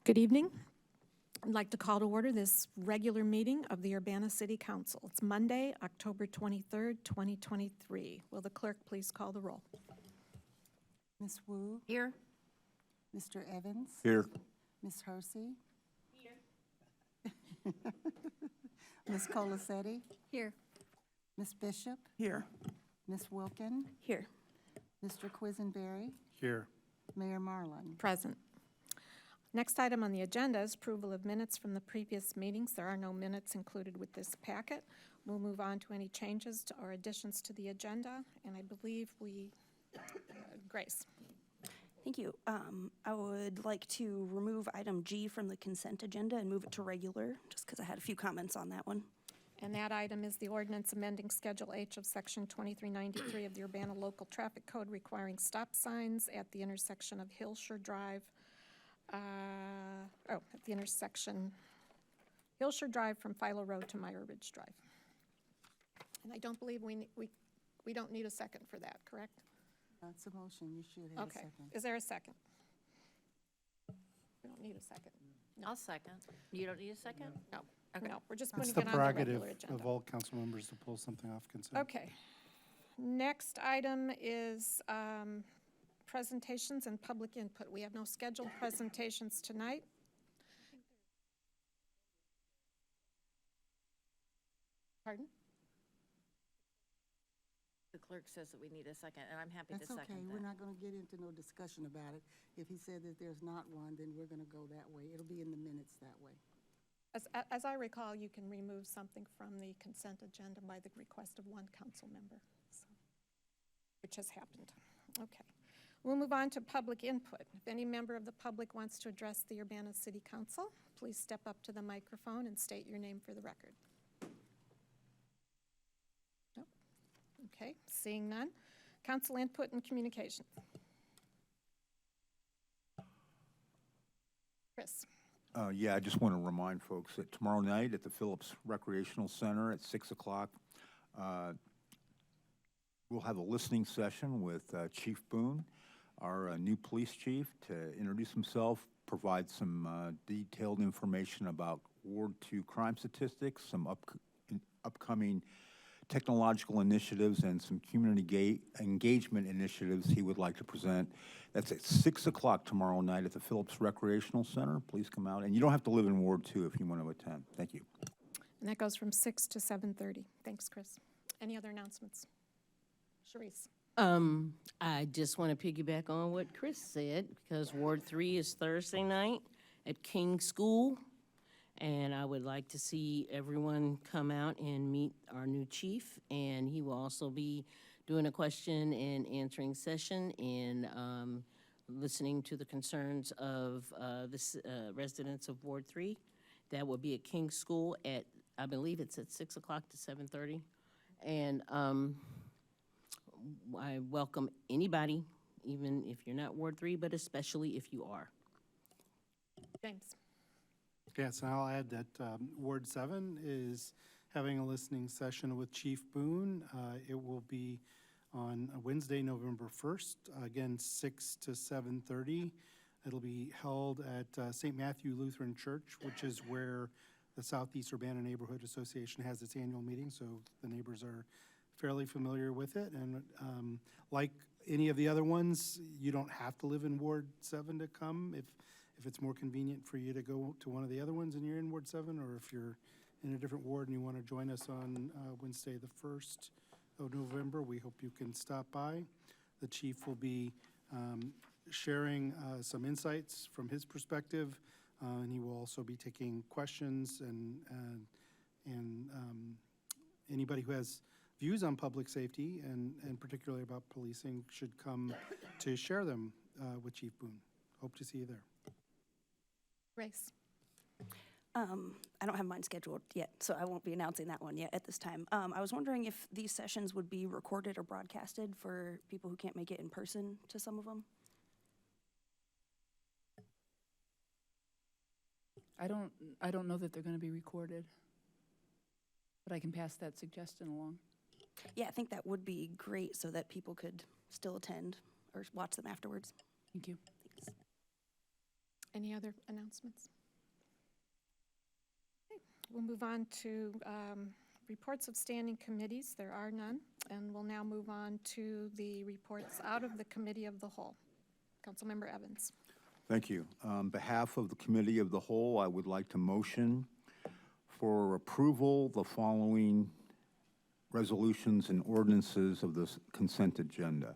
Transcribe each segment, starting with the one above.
Good evening. I'd like to call to order this regular meeting of the Urbana City Council. It's Monday, October 23rd, 2023. Will the clerk please call the roll? Ms. Wu? Here. Mr. Evans? Here. Ms. Hersey? Here. Ms. Colasetti? Here. Ms. Bishop? Here. Ms. Wilkin? Here. Mr. Quisenberry? Here. Mayor Marlin? Present. Next item on the agenda is approval of minutes from the previous meetings. There are no minutes included with this packet. We'll move on to any changes to or additions to the agenda, and I believe Grace. Thank you. I would like to remove item G from the consent agenda and move it to regular, just because I had a few comments on that one. And that item is the ordinance amending Schedule H of Section 2393 of the Urbana Local Traffic Code requiring stop signs at the intersection of Hillshire Drive, at the intersection Hillshire Drive from Philo Road to Meyer Ridge Drive. And I don't believe we don't need a second for that, correct? That's a motion. You should have a Okay. second. Is there a second? We don't need a second. I'll second. You don't need a second? No. Okay. No, we're just That's putting the it on the prerogative regular agenda. of all council members to pull something off consent. Okay. Next item is presentations and public input. We have no scheduled presentations tonight. Pardon? The clerk says that we need a second, and I'm happy to That's second okay. that. We're not going to get into no discussion about it. If he said that there's not one, then we're going to go that way. It'll be in the minutes that way. As I recall, you can remove something from the consent agenda by the request of one council member, so, which has happened. Okay. We'll move on to public input. If any member of the public wants to address the Urbana City Council, please step up to the microphone and state your name for the record. Nope. Okay, seeing none. Council input and communications. Chris. Yeah, I just want to remind folks that tomorrow night at the Phillips Recreational Center at 6 o'clock, we'll have a listening session with Chief Boone, our new police chief, to introduce himself, provide some detailed information about Ward 2 crime statistics, some upcoming technological initiatives, and some community engagement initiatives he would like to present. That's at 6 o'clock tomorrow night at the Phillips Recreational Center. Please come out. And you don't have to live in Ward 2 if you want to attend. Thank you. And that goes from 6 to 7:30. Thanks, Chris. Any other announcements? Sharice. I just want to piggyback on what Chris said, because Ward 3 is Thursday night at King School, and I would like to see everyone come out and meet our new chief, and he will also be doing a question and answering session and listening to the concerns of the residents of Ward 3. That will be at King School at, I believe it's at 6 o'clock to 7:30. And I welcome anybody, even if you're not Ward 3, but especially if you are. James. Yes, and I'll add that Ward 7 is having a listening session with Chief Boone. It will be on Wednesday, November 1st, again, 6 to 7:30. It'll be held at St. Matthew Lutheran Church, which is where the Southeast Urbana Neighborhood Association has its annual meeting, so the neighbors are fairly familiar with it. And like any of the other ones, you don't have to live in Ward 7 to come. If it's more convenient for you to go to one of the other ones and you're in Ward 7, or if you're in a different ward and you want to join us on Wednesday the 1st of November, we hope you can stop by. The chief will be sharing some insights from his perspective, and he will also be taking questions, and anybody who has views on public safety and particularly about policing should come to share them with Chief Boone. Hope to see you there. Grace. I don't have mine scheduled yet, so I won't be announcing that one yet at this time. I was wondering if these sessions would be recorded or broadcasted for people who can't make it in person to some of them. I don't know that they're going to be recorded, but I can pass that suggestion along. Yeah, I think that would be great so that people could still attend or watch them afterwards. Thank you. Thanks. Any other announcements? Okay, we'll move on to reports of standing committees. There are none. And we'll now move on to the reports out of the Committee of the Whole. Councilmember Evans. Thank you. On behalf of the Committee of the Whole, I would like to motion for approval the following resolutions and ordinances of the consent agenda.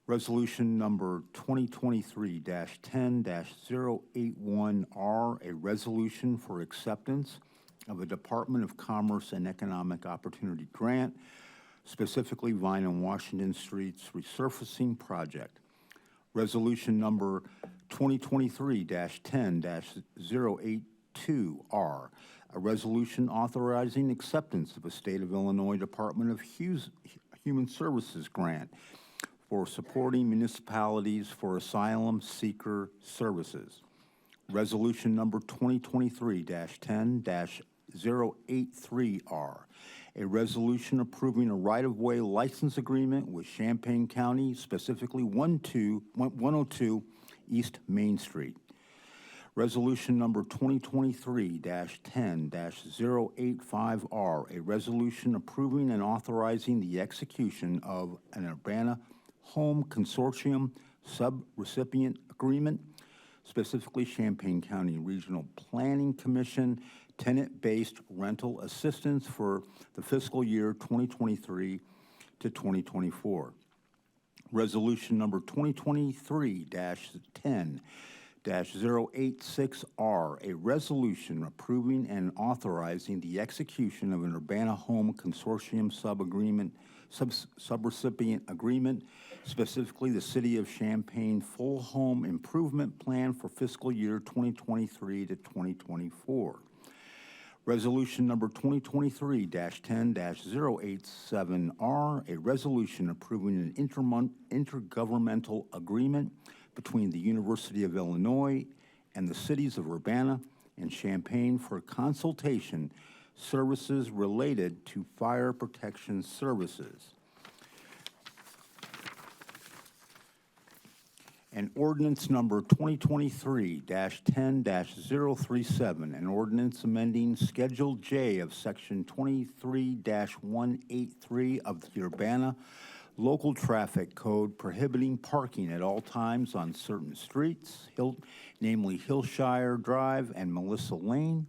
Resolution number 2023-10-081R, a resolution for acceptance of a Department of Commerce and Economic Opportunity grant, specifically Vine and Washington Streets resurfacing project. Resolution number 2023-10-082R, a resolution authorizing acceptance of a State of Illinois Department of Human Services grant for supporting municipalities for asylum seeker services. Resolution number 2023-10-083R, a resolution approving a right-of-way license agreement with Champaign County, specifically 102 East Main Street. Resolution number 2023-10-085R, a resolution approving and authorizing the execution of an Urbana Home Consortium subrecipient agreement, specifically Champaign County Regional Planning Commission, tenant-based rental assistance for the fiscal year 2023 to 2024. Resolution number 2023-10-086R, a resolution approving and authorizing the execution of an Urbana Home Consortium subrecipient agreement, specifically the City of Champaign Full Home Improvement Plan for fiscal year 2023 to 2024. Resolution number 2023-10-087R, a resolution approving an intergovernmental agreement between the University of Illinois and the cities of Urbana and Champaign for consultation services related to fire protection services. And ordinance number 2023-10-037, an ordinance amending Schedule J of Section 23-183 of the Urbana Local Traffic Code prohibiting parking at all times on certain streets, namely Hillshire Drive and Melissa Lane.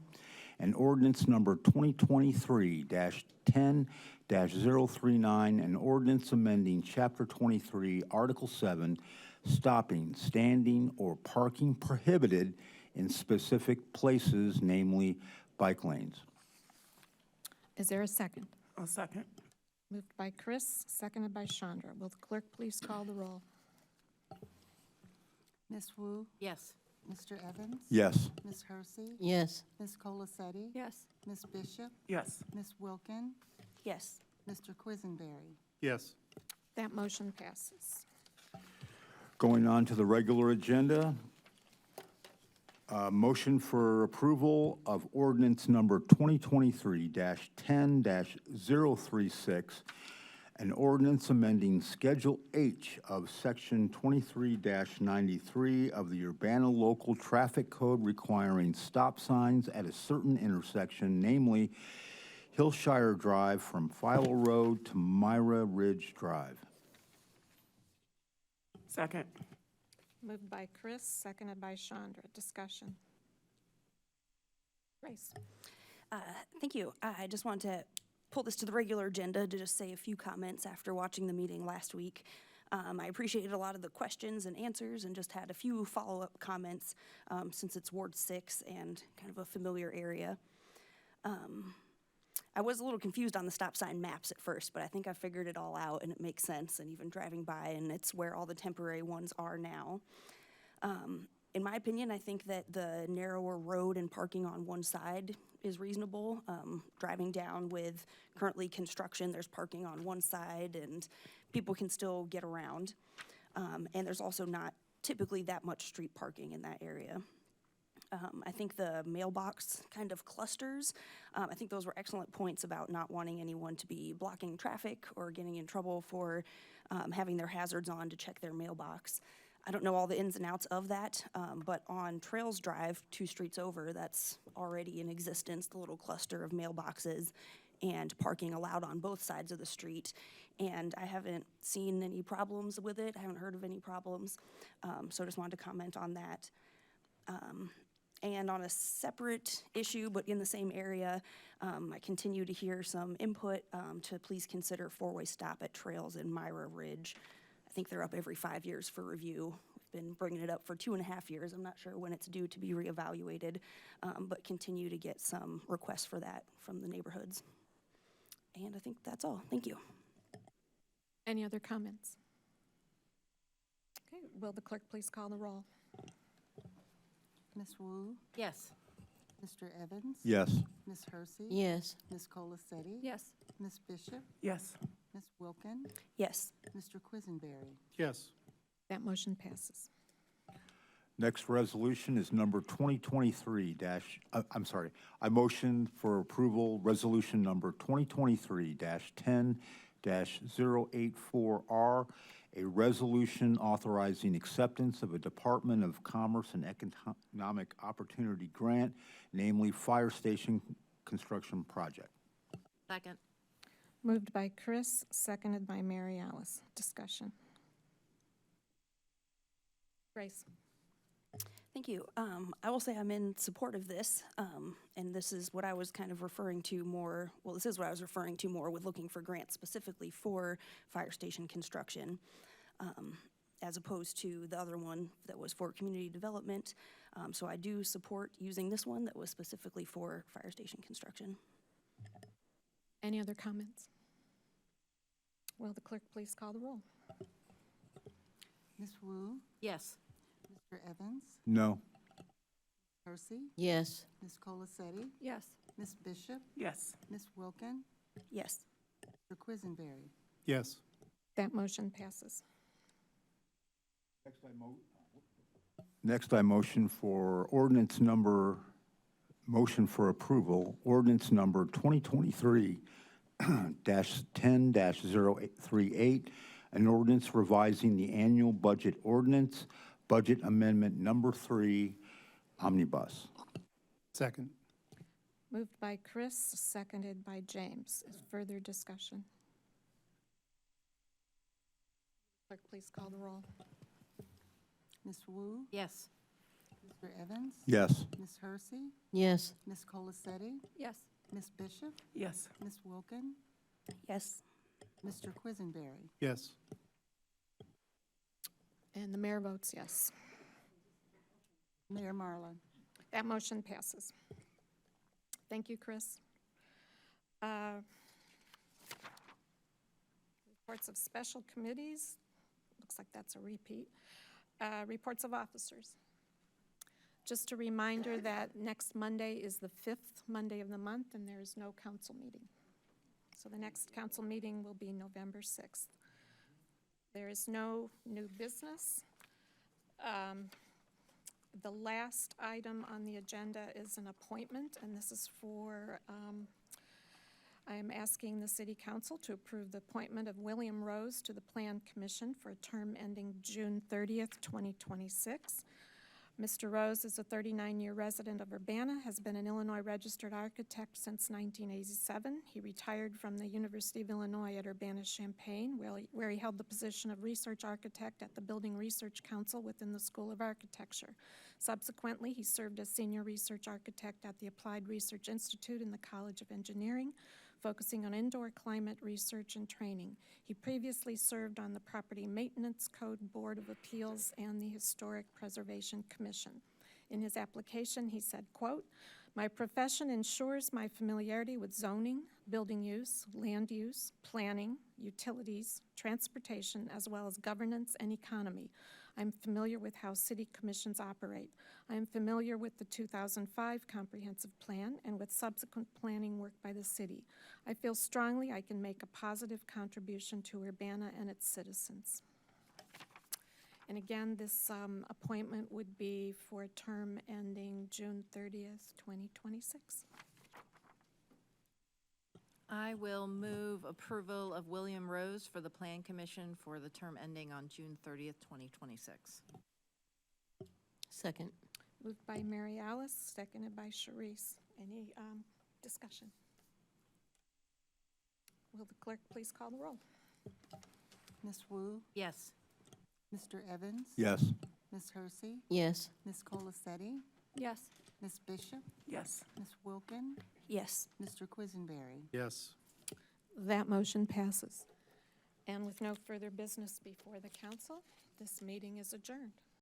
And ordinance number 2023-10-039, an ordinance amending Chapter 23, Article 7, stopping, standing, or parking prohibited in specific places, namely bike lanes. Is there a second? I'll second. Moved by Chris, seconded by Chandra. Will the clerk please call the roll? Ms. Wu? Yes. Mr. Evans? Yes. Ms. Hersey? Yes. Ms. Colacetti? Yes. Ms. Bishop? Yes. Ms. Wilkin? Yes. Mr. Quisenberry? Yes. That motion passes. Going on to the regular agenda, motion for approval of ordinance number 2023-10-036, an ordinance amending Schedule H of Section 23-93 of the Urbana Local Traffic Code requiring stop signs at a certain intersection, namely Hillshire Drive from Philo Road to Myra Ridge Drive. Second. Moved by Chris, seconded by Chandra. Discussion. Grace. Thank you. I just wanted to pull this to the regular agenda to just say a few comments after watching the meeting last week. I appreciated a lot of the questions and answers and just had a few follow-up comments since it's Ward 6 and kind of a familiar area. I was a little confused on the stop sign maps at first, but I think I figured it all out and it makes sense, and even driving by, and it's where all the temporary ones are now. In my opinion, I think that the narrower road and parking on one side is reasonable. Driving down with currently construction, there's parking on one side and people can still get around. And there's also not typically that much street parking in that area. I think the mailbox kind of clusters, I think those were excellent points about not wanting anyone to be blocking traffic or getting in trouble for having their hazards on to check their mailbox. I don't know all the ins and outs of that, but on Trails Drive, 2 streets over, that's already in existence, the little cluster of mailboxes and parking allowed on both sides of the street. And I haven't seen any problems with it. I haven't heard of any problems. So I just wanted to comment on that. And on a separate issue, but in the same area, I continue to hear some input to please consider 4-way stop at Trails in Myra Ridge. I think they're up every 5 years for review. We've been bringing it up for 2.5 years. I'm not sure when it's due to be reevaluated, but continue to get some requests for that from the neighborhoods. And I think that's all. Thank you. Any other comments? Okay, will the clerk please call the roll? Ms. Wu, Yes. Mr. Evans? Yes. Ms. Hersey? Yes. Ms. Colacetti? Yes. Ms. Bishop? Yes. Ms. Wilkin? Yes. Mr. Quisenberry? Yes. That motion passes. Next resolution is number I motion for approval, resolution number 2023-10-084R, a resolution authorizing acceptance of a Department of Commerce and Economic Opportunity grant, namely Fire Station Construction Project. Second. Moved by Chris, seconded by Mary Alice. Discussion. Grace. Thank you. I will say I'm in support of this, and this is what I was kind of referring to more, well, this is what I was referring to more with looking for grants specifically for fire station construction, as opposed to the other one that was for community development. So I do support using this one that was specifically for fire station construction. Any other comments? Will the clerk please call the roll? Ms. Wu, Yes. Mr. Evans? No. Hersey? Yes. Ms. Colacetti? Yes. Ms. Bishop? Yes. Ms. Wilkin? Yes. Mr. Quisenberry? Yes. That motion passes. Next, I motion for motion for approval, ordinance number 2023-10-038, an ordinance revising the annual budget ordinance, budget amendment number 3, omnibus. Second. Moved by Chris, seconded by James. Is further discussion? Clerk, please call the roll. Ms. Wu, Yes. Mr. Evans? Yes. Ms. Hersey? Yes. Ms. Colacetti? Yes. Ms. Bishop? Yes. Ms. Wilkin? Yes. Mr. Quisenberry? Yes. And the mayor votes yes. Mayor Marlin? That motion passes. Thank you, Chris. Reports of special committees. Looks like that's a repeat. Reports of officers. Just a reminder that next Monday is the 5th Monday of the month, and there is no council meeting. So the next council meeting will be November 6th. There is no new business. The last item on the agenda is an appointment, and this is for, I am asking the City Council to approve the appointment of William Rose to the Plan Commission for a term ending June 30th, 2026. Mr. Rose is a 39-year resident of Urbana, has been an Illinois registered architect since 1987. He retired from the University of Illinois at Urbana-Champaign, where he held the position of research architect at the Building Research Council within the School of Architecture. Subsequently, he served as senior research architect at the Applied Research Institute in the College of Engineering, focusing on indoor climate research and training. He previously served on the Property Maintenance Code Board of Appeals and the Historic Preservation Commission. In his application, he said, quote, "My profession ensures my familiarity with zoning, building use, land use, planning, utilities, transportation, as well as governance and economy. I'm familiar with how city commissions operate. I am familiar with the 2005 comprehensive plan and with subsequent planning work by the city. I feel strongly I can make a positive contribution to Urbana and its citizens." And again, this appointment would be for a term ending June 30th, 2026. I will move approval of William Rose for the Plan Commission for the term ending on June 30th, 2026. Second. Moved by Mary Alice, seconded by Sharice. Any discussion? Will the clerk please call the roll? Ms. Wu, Yes. Mr. Evans? Yes. Ms. Hersey? Yes. Ms. Colacetti? Yes. Ms. Bishop? Yes. Ms. Wilkin? Yes. Mr. Quisenberry? Yes. That motion passes. And with no further business before the council, this meeting is adjourned.